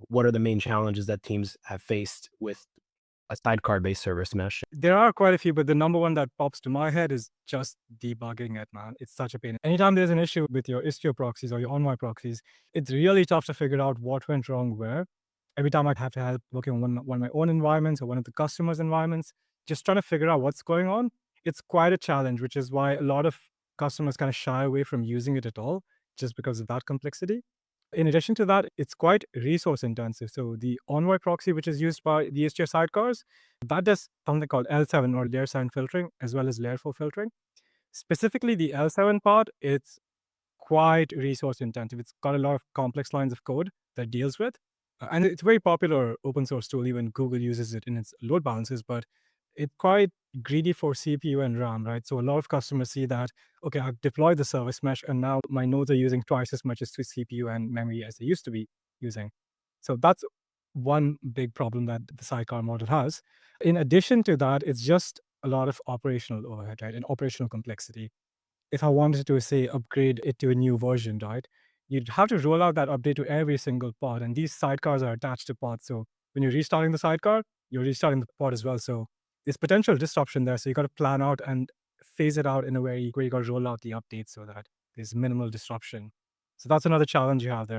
what are the main challenges that teams have faced with a sidecar-based service mesh? There are quite a few, but the number one that pops to my head is just debugging it, man. It's such a pain. Anytime there's an issue with your Istio proxies or your Envoy proxies, it's really tough to figure out what went wrong where. Every time I'd have to help working on one of my own environments or one of the customers' environments, just trying to figure out what's going on, it's quite a challenge, which is why a lot of customers kind of shy away from using it at all, just because of that complexity. In addition to that, it's quite resource intensive. So the Envoy proxy, which is used by the Istio sidecars, that does something called L7 or layer 7 filtering, as well as layer 4 filtering. Specifically, the L7 part, it's quite resource intensive. It's got a lot of complex lines of code that it deals with. And it's a very popular open source tool. Even Google uses it in its load balancers, but it's quite greedy for CPU and RAM, right? So a lot of customers see that, okay, I've deployed the service mesh and now my nodes are using twice as much as CPU and memory as they used to be using. So that's one big problem that the sidecar model has. In addition to that, it's just a lot of operational overhead, right? And operational complexity. If I wanted to, say, upgrade it to a new version, right, you'd have to roll out that update to every single pod. And these sidecars are attached to pods. So when you're restarting the sidecar, you're restarting the pod as well. So there's potential disruption there. So you got to plan out and phase it out in a way where you got to roll out the updates so that there's minimal disruption. So that's another challenge you have there.